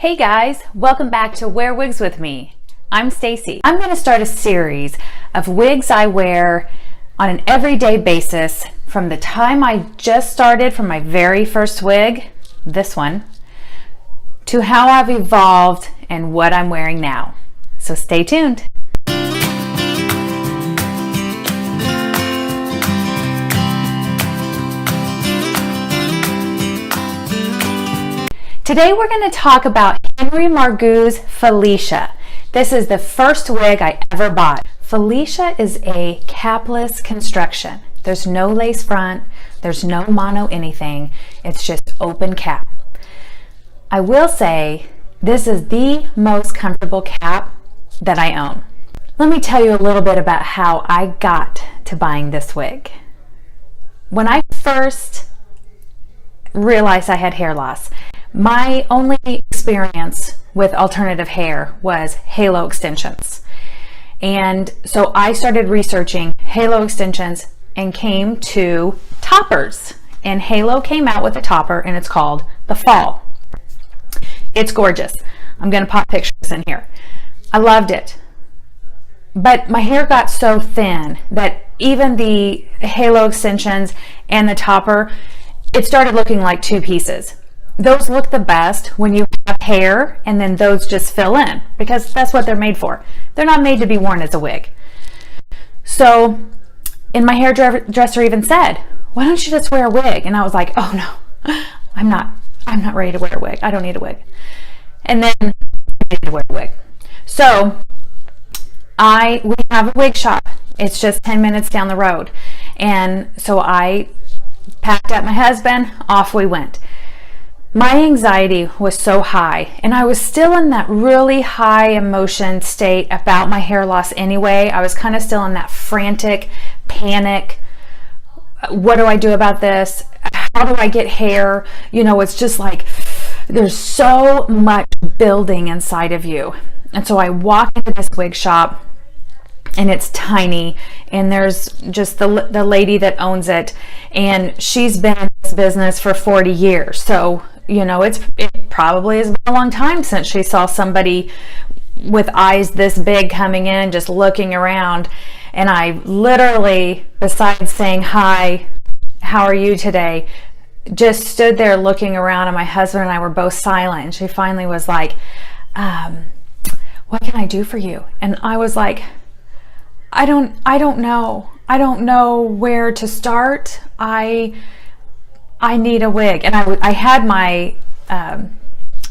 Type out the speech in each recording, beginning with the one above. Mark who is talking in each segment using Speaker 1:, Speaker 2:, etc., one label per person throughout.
Speaker 1: Hey guys, welcome back to Wear Wigs with me. I'm Stacy. I'm going to start a series of wigs I wear on an everyday basis from the time I just started from my very first wig, this one, to how I've evolved and what I'm wearing now. So stay tuned. Today we're going to talk about Margu's Felicia. This is the first wig I ever bought. Felicia is a capless construction. There's no lace front, there's no mono anything, it's just open cap. I will say this is the most comfortable cap that I own. Let me tell you a little bit about how I got to buying this wig. When I first realized I had hair loss, my only experience with alternative hair was halo extensions. And so I started researching halo extensions and came to toppers. And Halo came out with a topper and it's called the Fall. It's gorgeous. I'm going to pop pictures in here. I loved it. But my hair got so thin that even the halo extensions and the topper, it started looking like two pieces. Those look the best when you have hair and then those just fill in because that's what they're made for. They're not made to be worn as a wig. So, and my hairdresser even said, why don't you just wear a wig? And I was like, oh no, I'm not ready to wear a wig. I don't need a wig. And then I needed to wear a wig. So we have a wig shop. It's just 10 minutes down the road. And so I packed up my husband, off we went. My anxiety was so high, and I was still in that really high emotion state about my hair loss anyway. I was kind of still in that frantic panic. What do I do about this? How do I get hair? You know, it's just like there's so much building inside of you. And so I walk into this wig shop, and it's tiny, and there's just the lady that owns it, and she's been in this business for 40 years. So you know, it probably has been a long time since she saw somebody with eyes this big coming in, just looking around. And I literally, besides saying, hi, how are you today, just stood there looking around, and my husband and I were both silent. And she finally was like, what can I do for you? And I was like, I don't know. I don't know where to start. I need a wig. And I had my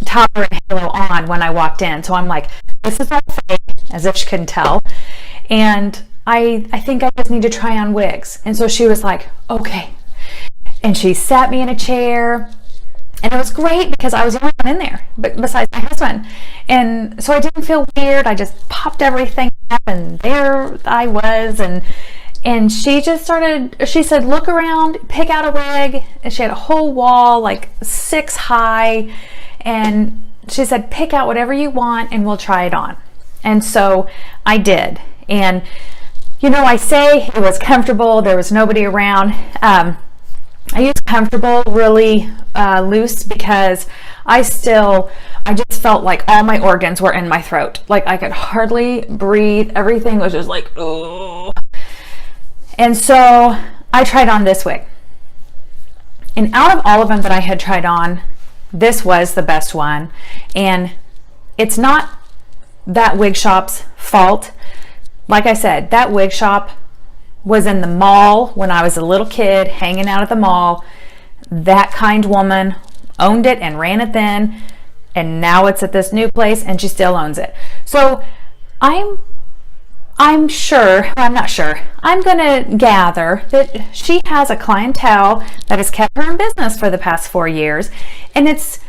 Speaker 1: topper and halo on when I walked in. So I'm like, this is all fake, as if she couldn't tell. And I think I just need to try on wigs. And so she was like, okay. And she sat me in a chair. And it was great because I was the only one in there, but besides my husband. And so I didn't feel weird. I just popped everything up, and there I was. And she just she said, look around, pick out a wig. And she had a whole wall, like 6 high. And she said, pick out whatever you want and we'll try it on. And so I did. And, you know, I say it was comfortable. There was nobody around. I used comfortable really loose because I just felt like all my organs were in my throat. Like I could hardly breathe. Everything was just like, oh. And so I tried on this wig. And out of all of them that I had tried on, this was the best one. And it's not that wig shop's fault. Like I said, that wig shop was in the mall when I was a little kid, hanging out at the mall. That kind woman owned it and ran it then. And now it's at this new place and she still owns it. So I'm going to gather that she has a clientele that has kept her in business for the past 4 years, and it's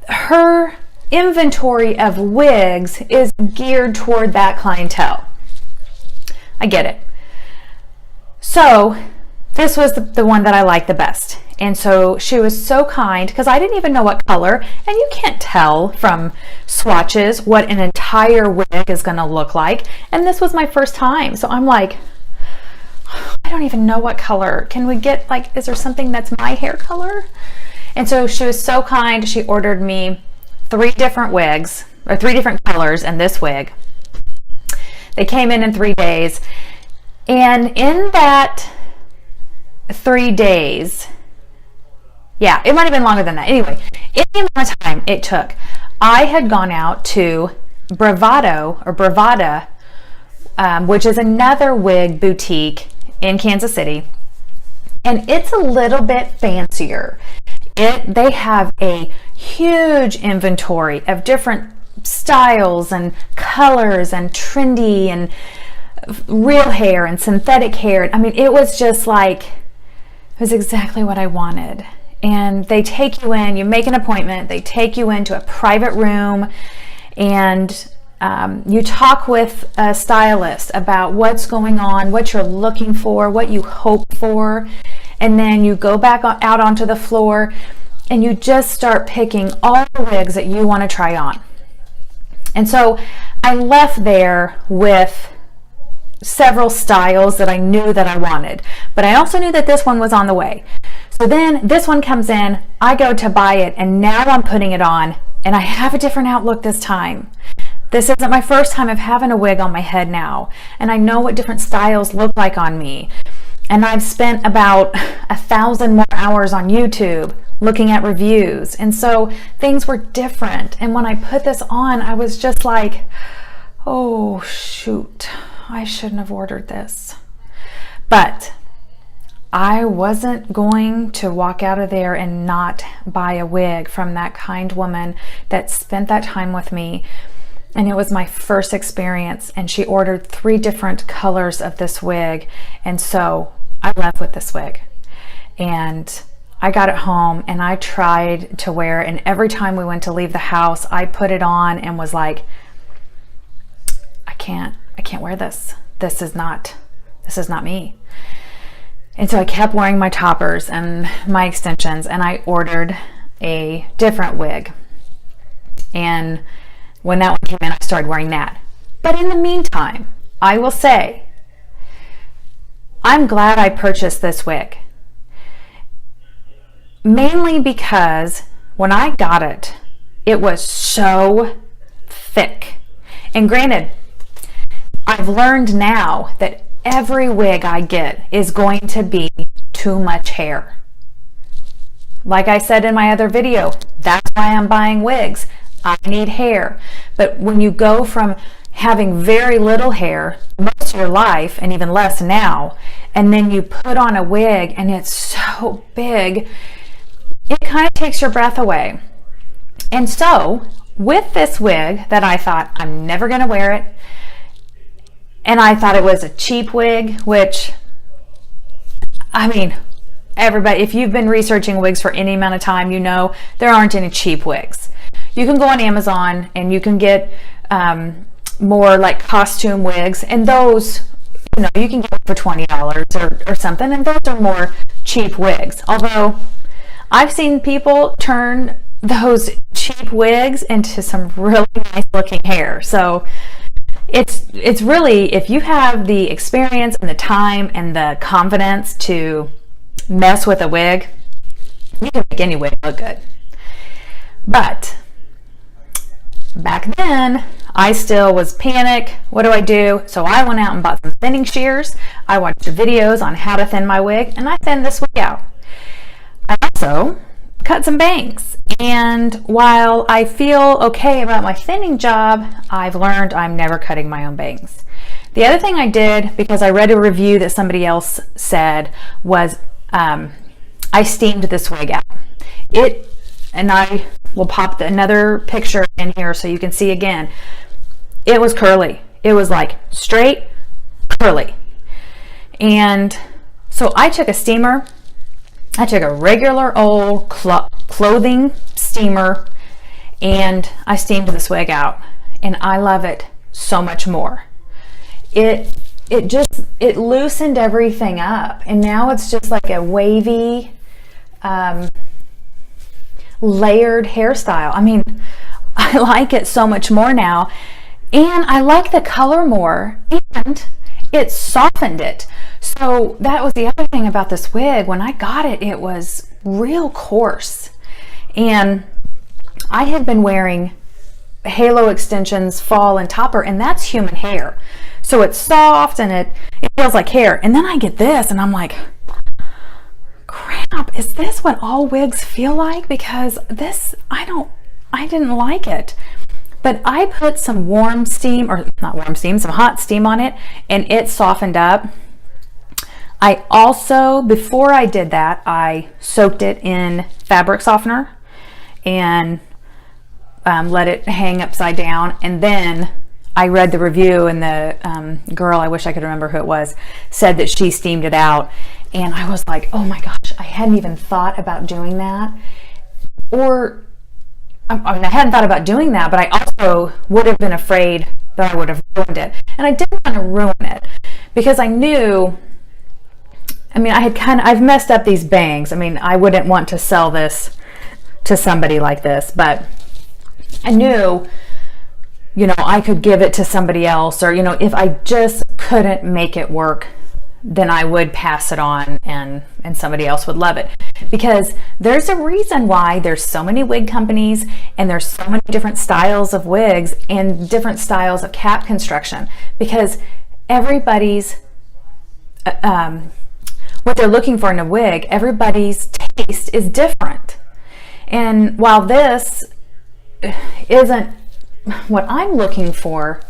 Speaker 1: her inventory of wigs is geared toward that clientele. I get it. So this was the one that I liked the best. And so she was so kind because I didn't even know what color, and you can't tell from swatches what an entire wig is going to look like. And this was my first time. So I'm like, I don't even know what color. Can we get, like, is there something that's my hair color? And so she was so kind. She ordered me 3 different wigs, or 3 different colors in this wig. They came in 3 days. And in that 3 days, yeah, it might have been longer than that. Anyway, in the amount of time it took, I had gone out to Bravada, which is another wig boutique in Kansas City. And it's a little bit fancier. They have a huge inventory of different styles and colors and trendy and real hair and synthetic hair. I mean, it was just like, it was exactly what I wanted. And they take you in, you make an appointment, they take you into a private room, and you talk with a stylist about what's going on, what you're looking for, what you hope for, and then you go back out onto the floor and you just start picking all the wigs that you want to try on. And so I left there with several styles that I knew that I wanted, but I also knew that this one was on the way. So then this one comes in, I go to buy it, and now I'm putting it on, and I have a different outlook this time. This isn't my first time of having a wig on my head now, and I know what different styles look like on me. And I've spent about 1,000 more hours on YouTube looking at reviews, and so things were different. And when I put this on, I was just like, oh shoot, I shouldn't have ordered this. But I wasn't going to walk out of there and not buy a wig from that kind woman that spent that time with me. And it was my first experience, and she ordered 3 different colors of this wig, and so I left with this wig. And I got it home and I tried to wear it, and every time we went to leave the house, I put it on and was like, I can't wear this. This is not me. And so I kept wearing my toppers and my extensions, and I ordered a different wig. And when that one came in, I started wearing that. But in the meantime, I will say, I'm glad I purchased this wig. Mainly because when I got it, it was so thick. And granted, I've learned now that every wig I get is going to be too much hair. Like I said in my other video, that's why I'm buying wigs. I need hair. But when you go from having very little hair most of your life, and even less now, and then you put on a wig and it's so big, it kind of takes your breath away. And so with this wig that I thought, I'm never going to wear it, and I thought it was a cheap wig, which, I mean, everybody, if you've been researching wigs for any amount of time, you know there aren't any cheap wigs. You can go on Amazon and you can get more like costume wigs, and those, you know, you can get for $20 or something, and those are more cheap wigs. Although I've seen people turn those cheap wigs into some really nice looking hair. So it's really, if you have the experience and the time and the confidence to mess with a wig, you can make any wig look good. But back then, I still was panic. What do I do? So I went out and bought some thinning shears. I watched videos on how to thin my wig, and I thinned this wig out. I also cut some bangs. And while I feel okay about my thinning job, I've learned I'm never cutting my own bangs. The other thing I did, because I read a review that somebody else said, was I steamed this wig out. And I will pop another picture in here so you can see again. It was curly. It was like straight, curly. And so I took a steamer. I took a regular old clothing steamer, and I steamed this wig out, and I love it so much more. It loosened everything up, and now it's just like a wavy, layered hairstyle. I mean, I like it so much more now, and I like the color more, and it softened it. So that was the other thing about this wig. When I got it, it was real coarse. And I had been wearing halo extensions, fall and topper, and that's human hair. So it's soft and it feels like hair. And then I get this and I'm like, crap, is this what all wigs feel like? Because this, I didn't like it. But I put some warm steam, or not warm steam, some hot steam on it, and it softened up. I also, before I did that, I soaked it in fabric softener and let it hang upside down. And then I read the review, and the girl, I wish I could remember who it was, said that she steamed it out. And I was like, oh my gosh, I hadn't even thought about doing that. Or, I mean, I hadn't thought about doing that, but I also would have been afraid that I would have ruined it. And I didn't want to ruin it because I knew, I mean, I've messed up these bangs. I mean, I wouldn't want to sell this to somebody like this, but I knew, you know, I could give it to somebody else, or, you know, if I just couldn't make it work, then I would pass it on and somebody else would love it. Because there's a reason why there's so many wig companies and there's so many different styles of wigs and different styles of cap construction, because everybody's what they're looking for in a wig, everybody's taste is different. And while this isn't what I'm looking for,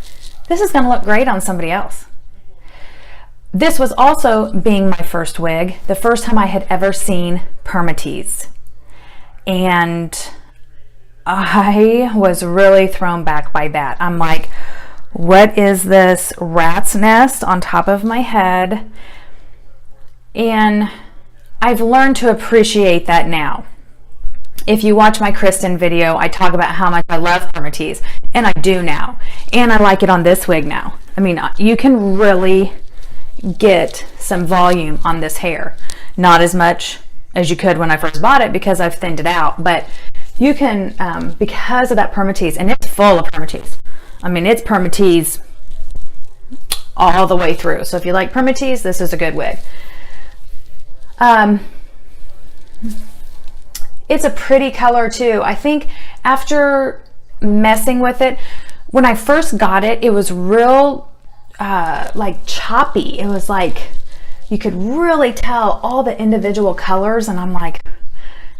Speaker 1: this is going to look great on somebody else. This was also, being my first wig, the first time I had ever seen permatease. And I was really thrown back by that. I'm like, what is this rat's nest on top of my head? And I've learned to appreciate that now. If you watch my Kristen video, I talk about how much I love permatease, and I do now. And I like it on this wig now. I mean, you can really get some volume on this hair. Not as much as you could when I first bought it because I've thinned it out, but you can, because of that permatease, and it's full of permatease. I mean, it's permatease all the way through. So if you like permatease, this is a good wig. It's a pretty color too. I think after messing with it, when I first got it, it was real like choppy. It was like you could really tell all the individual colors, and I'm like, I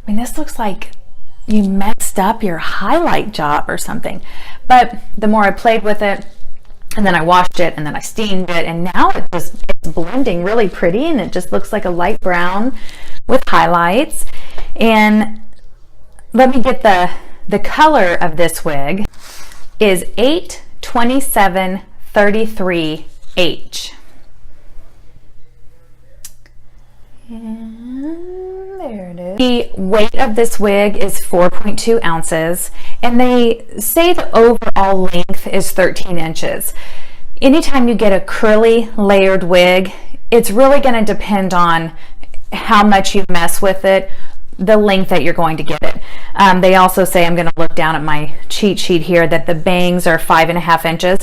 Speaker 1: mean, this looks like you messed up your highlight job or something. But the more I played with it, and then I washed it, and then I steamed it, and now it's blending really pretty, and it just looks like a light brown with highlights. And let me get the color of this wig is 82733H. And there it is. The weight of this wig is 4.2 ounces, and they say the overall length is 13 inches. Anytime you get a curly layered wig, it's really going to depend on how much you mess with it, the length that you're going to get it. They also say, I'm going to look down at my cheat sheet here, that the bangs are 5.5 inches.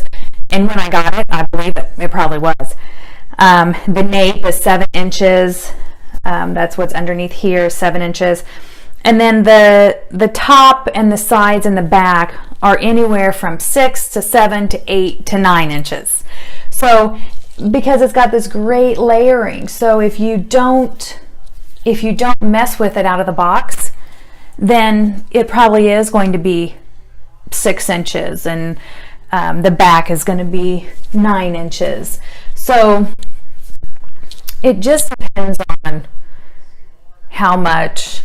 Speaker 1: And when I got it, I believe it probably was. The nape is 7 inches. That's what's underneath here, 7 inches. And then the top and the sides and the back are anywhere from 6 to 7 to 8 to 9 inches. So because it's got this great layering, so if you don't mess with it out of the box, then it probably is going to be 6 inches, and the back is going to be 9 inches. So it just depends on how much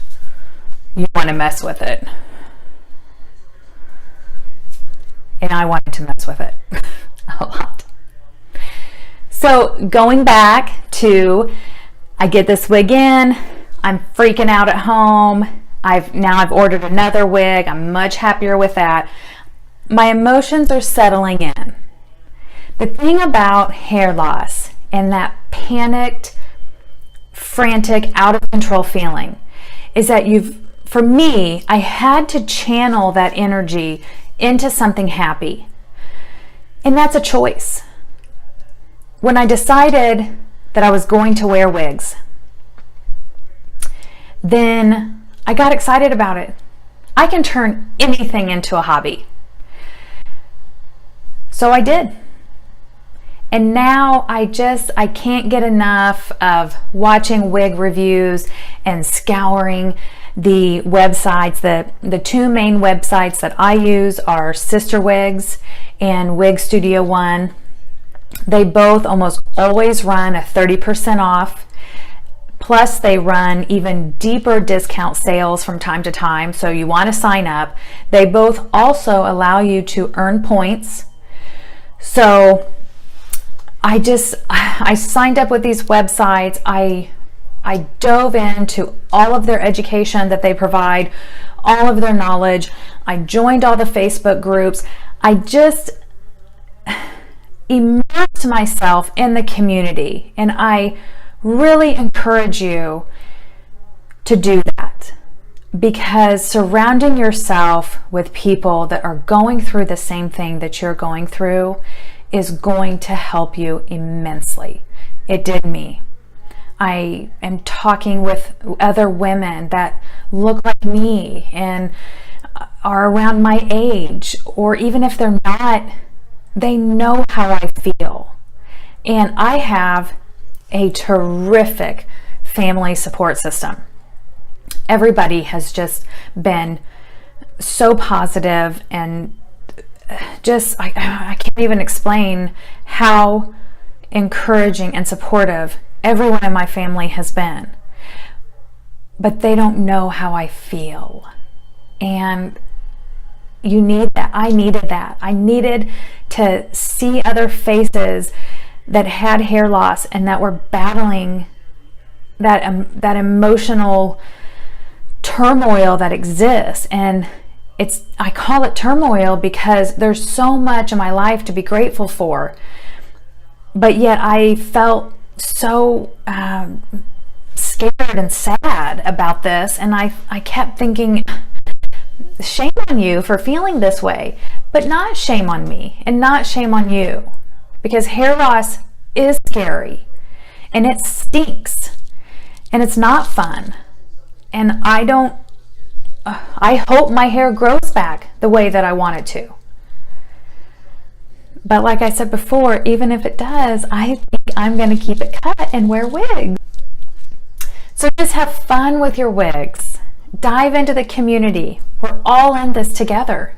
Speaker 1: you want to mess with it. And I wanted to mess with it a lot. So going back to, I get this wig in, I'm freaking out at home. I've ordered another wig. I'm much happier with that. My emotions are settling in. The thing about hair loss and that panicked, frantic, out of control feeling is that for me, I had to channel that energy into something happy. And that's a choice. When I decided that I was going to wear wigs, then I got excited about it. I can turn anything into a hobby. So I did. And now I can't get enough of watching wig reviews and scouring the websites. The two main websites that I use are Sister Wigs and Wig Studio One. They both almost always run a 30% off. Plus they run even deeper discount sales from time to time, so you want to sign up. They both also allow you to earn points. So I signed up with these websites. I dove into all of their education that they provide, all of their knowledge. I joined all the Facebook groups. I just immersed myself in the community, and I really encourage you to do that, because surrounding yourself with people that are going through the same thing that you're going through is going to help you immensely. It did me. I am talking with other women that look like me and are around my age, or even if they're not, they know how I feel. And I have a terrific family support system. Everybody has just been so positive, and just I can't even explain how encouraging and supportive everyone in my family has been. But they don't know how I feel. And you need that. I needed that. I needed to see other faces that had hair loss and that were battling that emotional turmoil that exists. And I call it turmoil because there's so much in my life to be grateful for, but yet I felt so scared and sad about this, and I kept thinking, shame on you for feeling this way, but not shame on me and not shame on you, because hair loss is scary and it stinks and it's not fun, and I hope my hair grows back the way that I want it to. But like I said before, even if it does, I think I'm going to keep it cut and wear wigs. So just have fun with your wigs. Dive into the community. We're all in this together.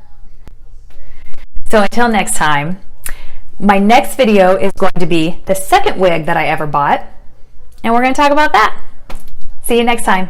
Speaker 1: So until next time, my next video is going to be the second wig that I ever bought, and we're going to talk about that. See you next time.